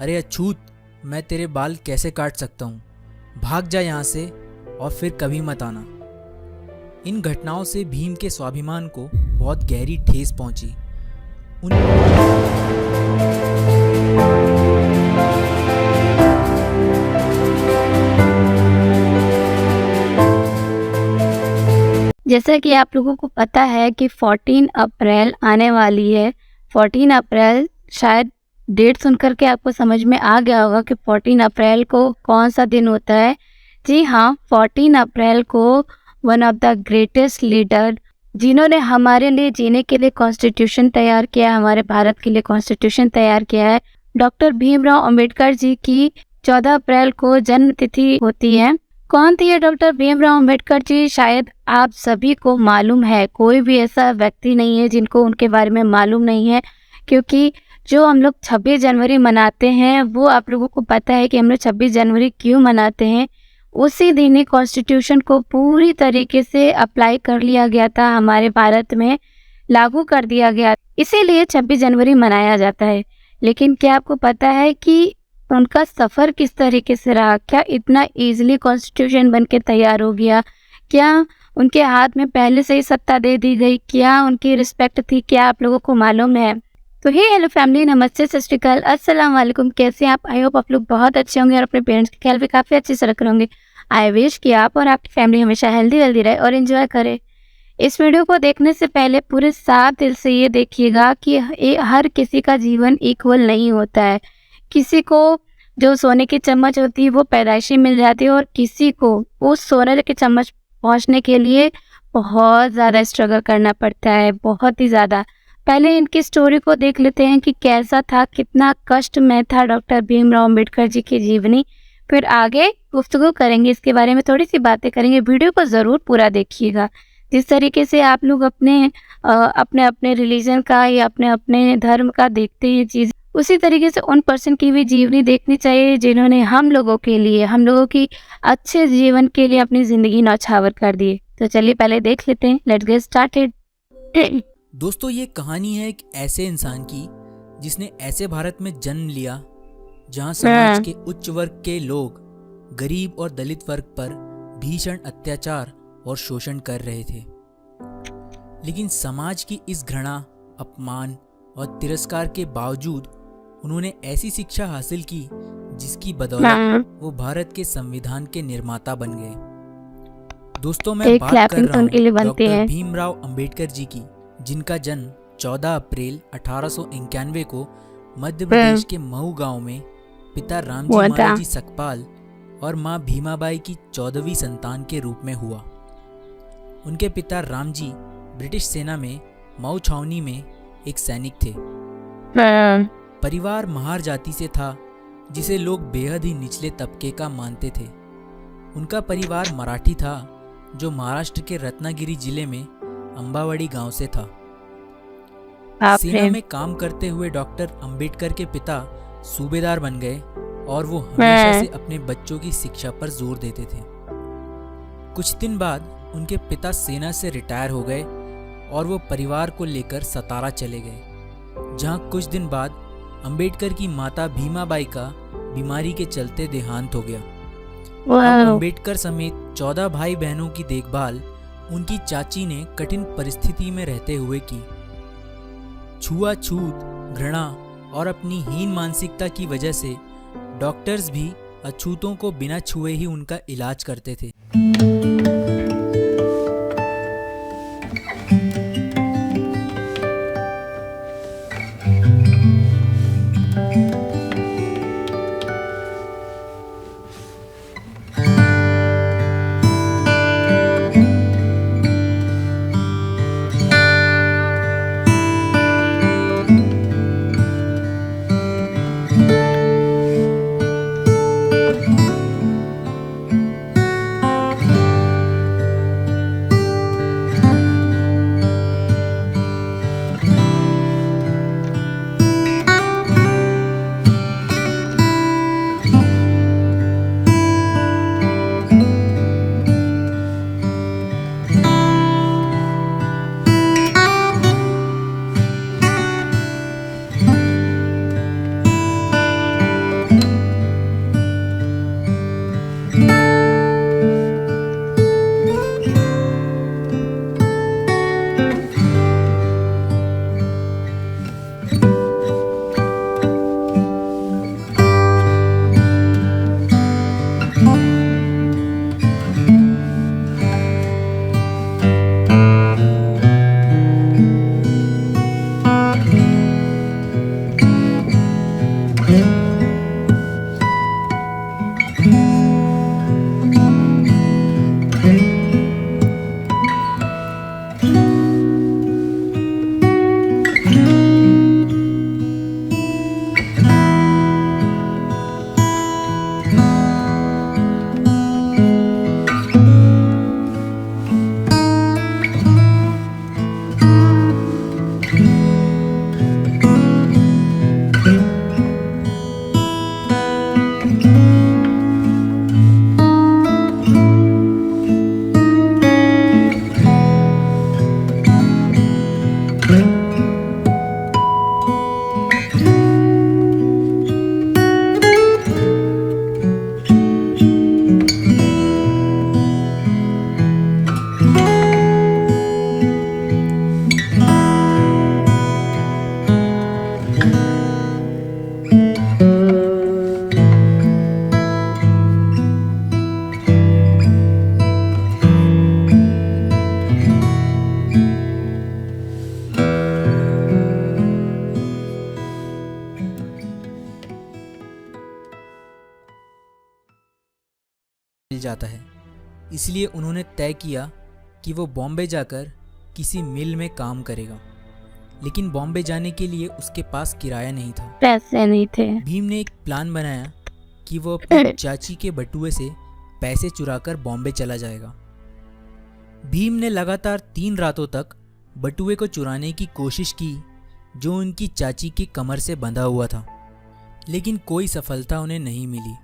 अरे अछूत, मैं तेरे बाल कैसे काट सकता हूँ? भाग जा यहाँ से और फिर कभी मत आना। इन घटनाओं से भीम के स्वाभिमान को बहुत गहरी ठेस पहुंची। उन जैसा कि आप लोगों को पता है कि 14 अप्रैल आने वाली है। 14 अप्रैल शायद डेट सुनकर के आपको समझ में आ गया होगा कि 14 अप्रैल को कौन सा दिन होता है। जी हाँ, 14 अप्रैल को one of the greatest leader जिन्होंने हमारे लिए जीने के लिए कॉन्स्टिट्यूशन तैयार किया, हमारे भारत के लिए कॉन्स्टिट्यूशन तैयार किया है, डॉक्टर भीमराव अंबेडकर जी की 14 अप्रैल को जन्म तिथि होती है। कौन थे ये डॉक्टर भीमराव अंबेडकर जी? शायद आप सभी को मालूम है, कोई भी ऐसा व्यक्ति नहीं है जिनको उनके बारे में मालूम नहीं है, क्योंकि जो हम लोग 26 जनवरी मनाते हैं वो आप लोगों को पता है कि हम लोग 26 जनवरी क्यों मनाते हैं। उसी दिन ही कॉन्स्टिट्यूशन को पूरी तरीके से अप्लाई कर लिया गया था, हमारे भारत में लागू कर दिया गया, इसीलिए 26 जनवरी मनाया जाता है। लेकिन क्या आपको पता है कि उनका सफ़र किस तरीके से रहा? क्या इतना इजीली कॉन्स्टिट्यूशन बन के तैयार हो गया? क्या उनके हाथ में पहले से ही सत्ता दे दी गई? क्या उनकी रिस्पेक्ट थी? क्या आप लोगों को मालूम है? तो हे हेलो फैमिली, नमस्ते, सत श्री अकाल, अस्सलाम वालेकुम। कैसे हैं आप? आई होप आप लोग बहुत अच्छे होंगे और अपने पेरेंट्स के ख्याल भी काफ़ी अच्छे से रख रहे होंगे। आई विश कि आप और आपकी फैमिली हमेशा हेल्दी वेल्दी रहे और एंजॉय करे। इस वीडियो को देखने से पहले पूरे साफ दिल से ये देखिएगा कि हर किसी का जीवन इक्वल नहीं होता है। किसी को जो सोने की चम्मच होती है वो पैदाइशी मिल जाती है और किसी को उस सोने की चम्मच पहुंचने के लिए बहुत ज़्यादा स्ट्रगल करना पड़ता है, बहुत ही ज़्यादा। पहले इनकी स्टोरी को देख लेते हैं कि कैसा था, कितना कष्टमय था डॉक्टर भीमराव अंबेडकर जी की जीवनी। फिर आगे गुफ्तगू करेंगे, इसके बारे में थोड़ी सी बातें करेंगे। वीडियो को ज़रूर पूरा देखिएगा। जिस तरीके से आप लोग अपने अपने रिलीजन का या अपने धर्म का देखते हैं चीज़, उसी तरीके से उन पर्सन की भी जीवनी देखनी चाहिए जिन्होंने हम लोगों के लिए, हम लोगों की अच्छे जीवन के लिए अपनी ज़िंदगी न्यौछावर कर दी। तो चलिए पहले देख लेते हैं। Let's get started. दोस्तों, ये कहानी है एक ऐसे इंसान की जिसने ऐसे भारत में जन्म लिया जहां समाज के उच्च वर्ग के लोग गरीब और दलित वर्ग पर भीषण अत्याचार और शोषण कर रहे थे। लेकिन समाज की इस घृणा, अपमान और तिरस्कार के बावजूद उन्होंने ऐसी शिक्षा हासिल की जिसकी बदौलत वो भारत के संविधान के निर्माता बन गए। दोस्तों, मैं बात कर रहा हूँ डॉक्टर भीमराव अंबेडकर जी की, जिनका जन्म 14 अप्रैल 1891 को मध्य प्रदेश के महू गांव में पिता रामजी महाराज सकपाल और मां भीमाबाई की 14वीं संतान के रूप में हुआ। उनके पिता रामजी ब्रिटिश सेना में मऊ छावनी में एक सैनिक थे। परिवार महार जाति से था जिसे लोग बेहद ही निचले तबके का मानते थे। उनका परिवार मराठी था जो महाराष्ट्र के रत्नागिरी जिले में अंबावाड़ी गांव से था। सेना में काम करते हुए डॉक्टर अंबेडकर के पिता सूबेदार बन गए और वो हमेशा से अपने बच्चों की शिक्षा पर जोर देते थे। कुछ दिन बाद उनके पिता सेना से रिटायर हो गए और वो परिवार को लेकर सतारा चले गए, जहां कुछ दिन बाद अंबेडकर की माता भीमाबाई का बीमारी के चलते देहांत हो गया। अंबेडकर समेत 14 भाई बहनों की देखभाल उनकी चाची ने कठिन परिस्थिति में रहते हुए की। छुआछूत, घृणा और अपनी हीन मानसिकता की वजह से डॉक्टर्स भी अछूतों को बिना छुए ही उनका इलाज करते थे। मिल जाता है, इसलिए उन्होंने तय किया कि वो बॉम्बे जाकर किसी मिल में काम करेगा। लेकिन बॉम्बे जाने के लिए उसके पास किराया नहीं था। पैसे नहीं थे। भीम ने एक प्लान बनाया कि वो अपनी चाची के बटुए से पैसे चुराकर बॉम्बे चला जाएगा। भीम ने लगातार 3 रातों तक बटुए को चुराने की कोशिश की जो उनकी चाची की कमर से बंधा हुआ था, लेकिन कोई सफलता उन्हें नहीं मिली।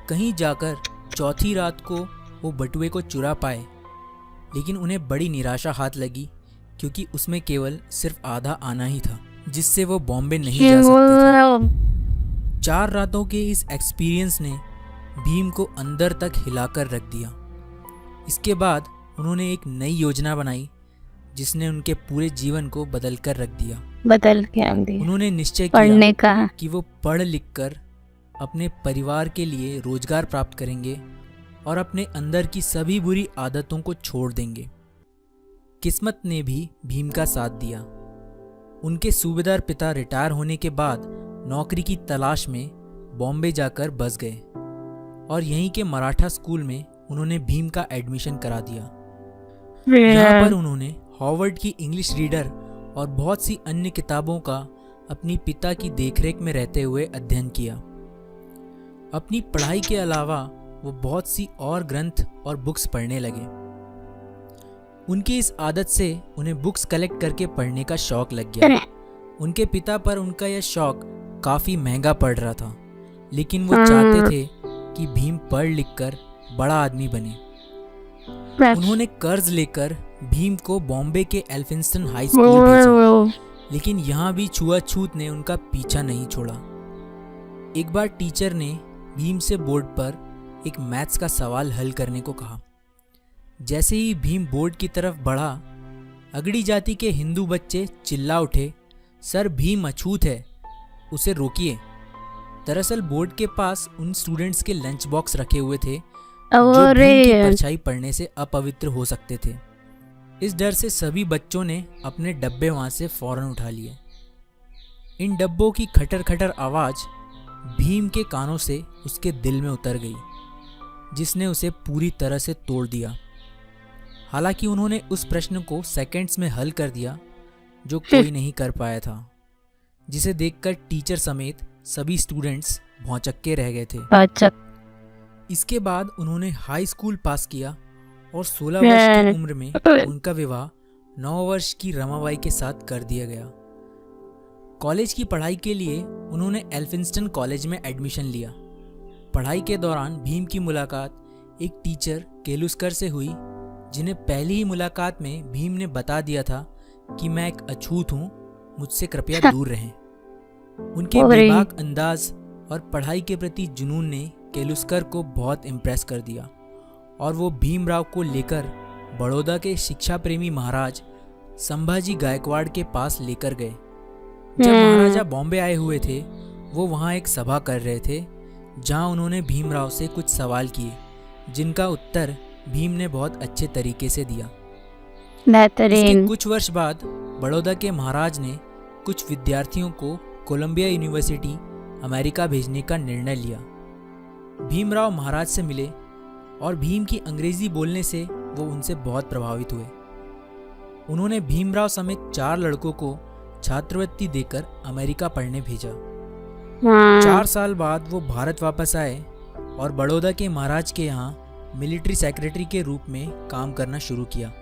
कहीं जाकर चौथी रात को वो बटुए को चुरा पाए, लेकिन उन्हें बड़ी निराशा हाथ लगी क्योंकि उसमें केवल सिर्फ आधा आना ही था, जिससे वो बॉम्बे नहीं जा सकते थे। 4 रातों के इस एक्सपीरियंस ने भीम को अंदर तक हिलाकर रख दिया। इसके बाद उन्होंने एक नई योजना बनाई जिसने उनके पूरे जीवन को बदल कर रख दिया। बदल के रख दिया। उन्होंने निश्चय पढ़ने किया का कि वो पढ़ लिख कर अपने परिवार के लिए रोजगार प्राप्त करेंगे और अपने अंदर की सभी बुरी आदतों को छोड़ देंगे। किस्मत ने भी भीम का साथ दिया। उनके सूबेदार पिता रिटायर होने के बाद नौकरी की तलाश में बॉम्बे जाकर बस गए और यहीं के मराठा स्कूल में उन्होंने भीम का एडमिशन करा दिया। यहाँ पर उन्होंने हॉवर्ड की इंग्लिश रीडर और बहुत सी अन्य किताबों का अपनी पिता की देखरेख में रहते हुए अध्ययन किया। अपनी पढ़ाई के अलावा वो बहुत सी और ग्रंथ और बुक्स पढ़ने लगे। उनकी इस आदत से उन्हें बुक्स कलेक्ट करके पढ़ने का शौक लग गया। उनके पिता पर उनका यह शौक काफ़ी महंगा पड़ रहा था, लेकिन वो चाहते थे कि भीम पढ़ लिख कर बड़ा आदमी बने। उन्होंने कर्ज लेकर भीम को बॉम्बे के एल्फिंस्टन हाई स्कूल भेजा, लेकिन यहाँ भी छुआछूत ने उनका पीछा नहीं छोड़ा। एक बार टीचर ने भीम से बोर्ड पर एक मैथ्स का सवाल हल करने को कहा। जैसे ही भीम बोर्ड की तरफ बढ़ा, अगड़ी जाति के हिंदू बच्चे चिल्ला उठे, सर भीम अछूत है, उसे रोकिए। दरअसल बोर्ड के पास उन स्टूडेंट्स के लंच बॉक्स रखे हुए थे जो भीम की परछाई पढ़ने से अपवित्र हो सकते थे। इस डर से सभी बच्चों ने अपने डब्बे वहां से फौरन उठा लिए। इन डब्बों की खटर खटर आवाज भीम के कानों से उसके दिल में उतर गई, जिसने उसे पूरी तरह से तोड़ दिया। हालांकि उन्होंने उस प्रश्न को सेकंड्स में हल कर दिया जो कोई नहीं कर पाया था, जिसे देखकर टीचर समेत सभी स्टूडेंट्स भौंचक्के रह गए थे। इसके बाद उन्होंने हाई स्कूल पास किया और 16 वर्ष की उम्र में उनका विवाह 9 वर्ष की रमाबाई के साथ कर दिया गया। कॉलेज की पढ़ाई के लिए उन्होंने एल्फिंस्टन कॉलेज में एडमिशन लिया। पढ़ाई के दौरान भीम की मुलाकात एक टीचर केलुस्कर से हुई, जिन्हें पहली ही मुलाकात में भीम ने बता दिया था कि मैं एक अछूत हूँ, मुझसे कृपया दूर रहें। उनके बेबाक अंदाज और पढ़ाई के प्रति जुनून ने केलुस्कर को बहुत इम्प्रेस कर दिया और वो भीमराव को लेकर बड़ौदा के शिक्षा प्रेमी महाराज संभाजी गायकवाड़ के पास लेकर गए। जब महाराजा बॉम्बे आए हुए थे, वो वहाँ एक सभा कर रहे थे जहाँ उन्होंने भीमराव से कुछ सवाल किए, जिनका उत्तर भीम ने बहुत अच्छे तरीके से दिया। इसके कुछ वर्ष बाद बड़ौदा के महाराज ने कुछ विद्यार्थियों को कोलंबिया यूनिवर्सिटी अमेरिका भेजने का निर्णय लिया। भीमराव महाराज से मिले और भीम की अंग्रेजी बोलने से वो उनसे बहुत प्रभावित हुए। उन्होंने भीमराव समेत 4 लड़कों को छात्रवृत्ति देकर अमेरिका पढ़ने भेजा। 4 साल बाद वो भारत वापस आए और बड़ौदा के महाराज के यहाँ मिलिट्री सेक्रेटरी के रूप में काम करना शुरू किया।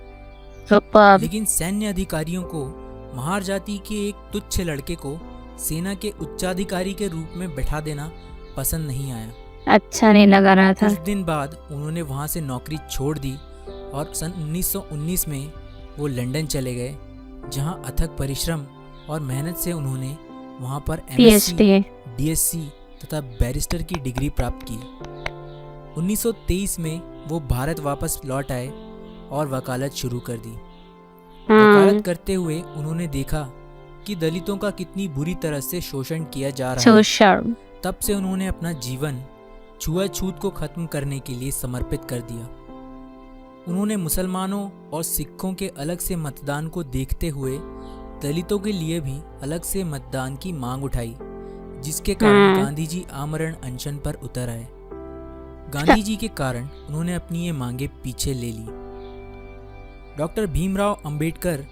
लेकिन सैन्य अधिकारियों को महार जाति के एक तुच्छ लड़के को सेना के उच्चाधिकारी के रूप में बैठा देना पसंद नहीं आया। अच्छा नहीं लगा रहा था। कुछ दिन बाद उन्होंने वहां से नौकरी छोड़ दी और सन 1919 में वो लंदन चले गए, जहां अथक परिश्रम और मेहनत से उन्होंने वहां पर एमएससी, डीएससी तथा बैरिस्टर की डिग्री प्राप्त की। 1923 में वो भारत वापस लौट आए और वकालत शुरू कर दी। वकालत करते हुए उन्होंने देखा कि दलितों का कितनी बुरी तरह से शोषण किया जा रहा है। तब से उन्होंने अपना जीवन छुआछूत को खत्म करने के लिए समर्पित कर दिया। उन्होंने मुसलमानों और सिखों के अलग से मतदान को देखते हुए दलितों के लिए भी अलग से मतदान की मांग उठाई, जिसके कारण गांधी जी आमरण अनशन पर उतर आए। गांधी जी के कारण उन्होंने अपनी ये मांगे पीछे ले ली। Doctor Bhimrao Ambedkar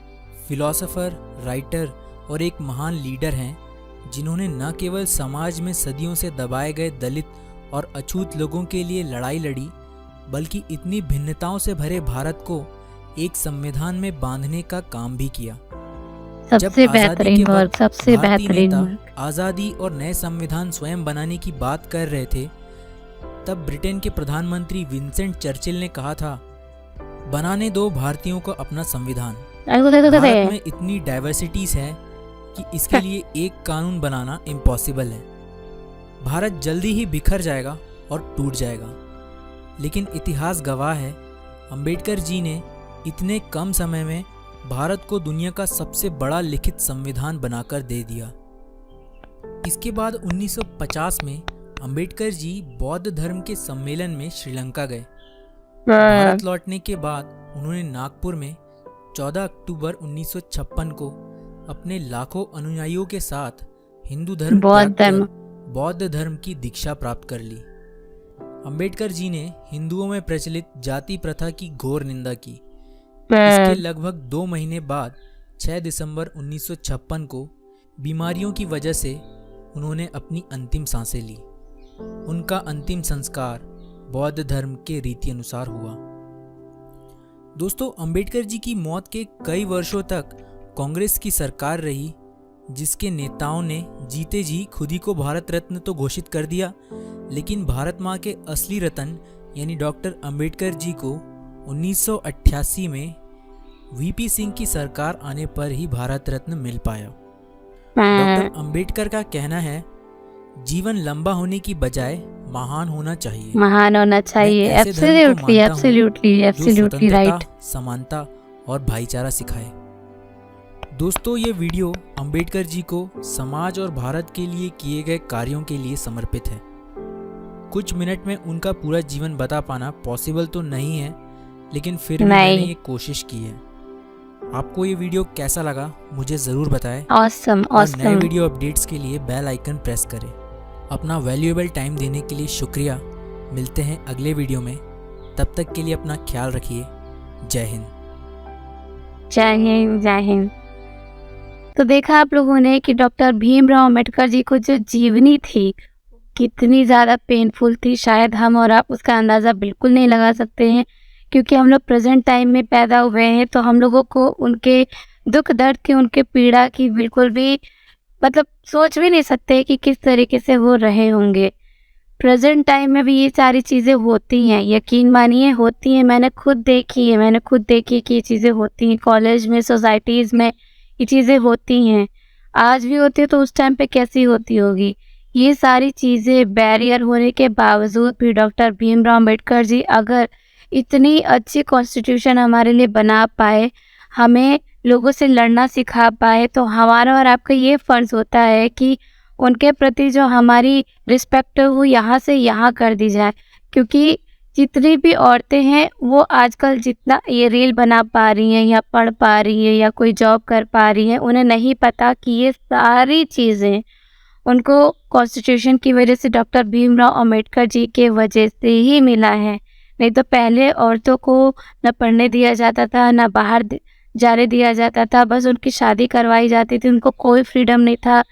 philosopher, writer और एक महान लीडर हैं जिन्होंने न केवल समाज में सदियों से दबाए गए दलित और अछूत लोगों के लिए लड़ाई लड़ी, बल्कि इतनी भिन्नताओं से भरे भारत को एक संविधान में बांधने का काम भी किया। सबसे बेहतरीन वर्क, सबसे बेहतरीन वर्क। आज़ादी और नए संविधान स्वयं बनाने की बात कर रहे थे, तब ब्रिटेन के प्रधानमंत्री विंसेंट चर्चिल ने कहा था, बनाने दो भारतीयों को अपना संविधान। भारत में इतनी डाइवर्सिटीज है कि इसके लिए एक कानून बनाना इम्पॉसिबल है। भारत जल्दी ही बिखर जाएगा और टूट जाएगा। लेकिन इतिहास गवाह है, अंबेडकर जी ने इतने कम समय में भारत को दुनिया का सबसे बड़ा लिखित संविधान बनाकर दे दिया। इसके बाद 1950 में अंबेडकर जी बौद्ध धर्म के सम्मेलन में श्रीलंका गए। भारत लौटने के बाद उन्होंने नागपुर में 14 अक्टूबर 1956 को अपने लाखों अनुयायियों के साथ हिंदू धर्म बौद्ध धर्म की दीक्षा प्राप्त कर ली। अंबेडकर जी ने हिंदुओं में प्रचलित जाति प्रथा की घोर निंदा की। इसके लगभग 2 महीने बाद 6 दिसंबर 1956 को बीमारियों की वजह से उन्होंने अपनी अंतिम सांसें ली। उनका अंतिम संस्कार बौद्ध धर्म के रीति अनुसार हुआ। दोस्तों, अंबेडकर जी की मौत के कई वर्षों तक कांग्रेस की सरकार रही, जिसके नेताओं ने जीते जी खुद ही को भारत रत्न तो घोषित कर दिया, लेकिन भारत माँ के असली रतन यानी डॉक्टर अंबेडकर जी को 1988 में वीपी सिंह की सरकार आने पर ही भारत रत्न मिल पाया। डॉक्टर अंबेडकर का कहना है, जीवन लंबा होने की बजाय महान होना चाहिए। महान होना चाहिए। Absolutely, absolutely, absolutely right. समानता और भाईचारा सिखाए। दोस्तों, ये वीडियो अंबेडकर जी को समाज और भारत के लिए किए गए कार्यों के लिए समर्पित है। कुछ मिनट में उनका पूरा जीवन बता पाना पॉसिबल तो नहीं है, लेकिन फिर भी मैंने ये कोशिश की है। आपको ये वीडियो कैसा लगा मुझे ज़रूर बताएं। Awesome, awesome. नए वीडियो अपडेट्स के लिए बेल आइकन प्रेस करें। अपना वैल्यूएबल टाइम देने के लिए शुक्रिया। मिलते हैं अगले वीडियो में, तब तक के लिए अपना ख्याल रखिए। जय हिंद। जय हिंद, जय हिंद। तो देखा आप लोगों ने कि डॉक्टर भीमराव अंबेडकर जी को जो जीवनी थी कितनी ज़्यादा पेनफुल थी। शायद हम और आप उसका अंदाज़ा बिल्कुल नहीं लगा सकते हैं, क्योंकि हम लोग प्रेजेंट टाइम में पैदा हुए हैं, तो हम लोगों को उनके दुख दर्द की, उनके पीड़ा की बिल्कुल भी मतलब सोच भी नहीं सकते कि किस तरीके से वो रहे होंगे। प्रेजेंट टाइम में भी ये सारी चीज़ें होती हैं, यकीन मानिए होती हैं। मैंने खुद देखी कि ये चीज़ें होती हैं। कॉलेज में, सोसाइटीज़ में ये चीज़ें होती हैं। आज भी होती है तो उस टाइम पे कैसी होती होगी। ये सारी चीज़ें बैरियर होने के बावजूद भी डॉक्टर भीमराव अंबेडकर जी अगर इतनी अच्छी कॉन्स्टिट्यूशन हमारे लिए बना पाए, हमें लोगों से लड़ना सिखा पाए, तो हमारा और आपका ये फ़र्ज़ होता है कि उनके प्रति जो हमारी रिस्पेक्ट है वो यहाँ से यहाँ कर दी जाए। क्योंकि जितनी भी औरतें हैं वो आजकल जितना ये रील बना पा रही हैं या पढ़ पा रही हैं या कोई जॉब कर पा रही हैं, उन्हें नहीं पता कि ये सारी चीज़ें उनको कॉन्स्टिट्यूशन की वजह से, डॉक्टर भीमराव अंबेडकर जी के वजह से ही मिला है। नहीं तो पहले औरतों को न पढ़ने दिया जाता था, न बाहर जाने दिया जाता था, बस उनकी शादी करवाई जाती थी। उनको कोई फ्रीडम नहीं था,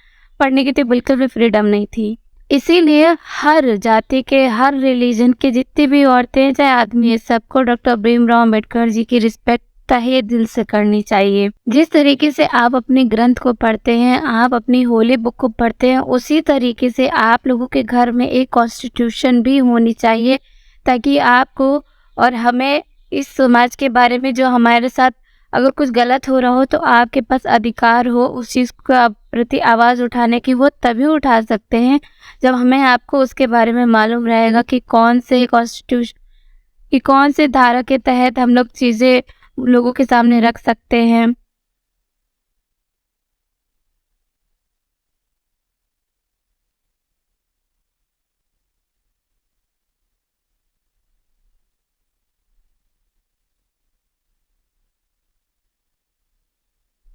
पढ़ने की तो बिल्कुल भी फ्रीडम नहीं थी। इसीलिए हर जाति के, हर रिलीजन के जितनी भी औरतें हैं चाहे आदमी है, सबको डॉक्टर भीमराव अंबेडकर जी की रिस्पेक्ट तहे दिल से करनी चाहिए। जिस तरीके से आप अपने ग्रंथ को पढ़ते हैं, आप अपनी होली बुक को पढ़ते हैं, उसी तरीके से आप लोगों के घर में एक कॉन्स्टिट्यूशन भी होनी चाहिए, ताकि आपको और हमें इस समाज के बारे में जो हमारे साथ अगर कुछ गलत हो रहा हो तो आपके पास अधिकार हो उस चीज़ का प्रति आवाज़ उठाने की। वो तभी उठा सकते हैं जब हमें आपको उसके बारे में मालूम रहेगा कि कौन से कॉन्स्टिट्यूशन की कौन से धारा के तहत हम लोग चीज़ें लोगों के सामने रख सकते हैं।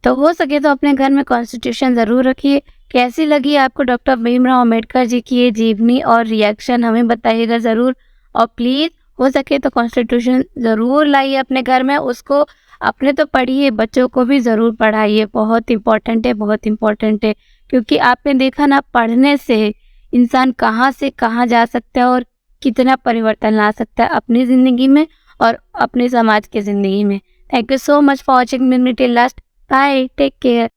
तो हो सके तो अपने घर में कॉन्स्टिट्यूशन ज़रूर रखिए। कैसी लगी आपको डॉक्टर भीमराव अंबेडकर जी की ये जीवनी और रिएक्शन हमें बताइएगा ज़रूर। और प्लीज़ हो सके तो कॉन्स्टिट्यूशन ज़रूर लाइए अपने घर में, उसको अपने तो पढ़िए, बच्चों को भी ज़रूर पढ़ाइए, बहुत इम्पोर्टेंट है, बहुत इम्पोर्टेंट है। क्योंकि आपने देखा ना, पढ़ने से इंसान कहाँ से कहाँ जा सकता है और कितना परिवर्तन ला सकता है अपनी ज़िंदगी में और अपने समाज की ज़िंदगी में। Thank you so much for watching me till last. Bye, take care.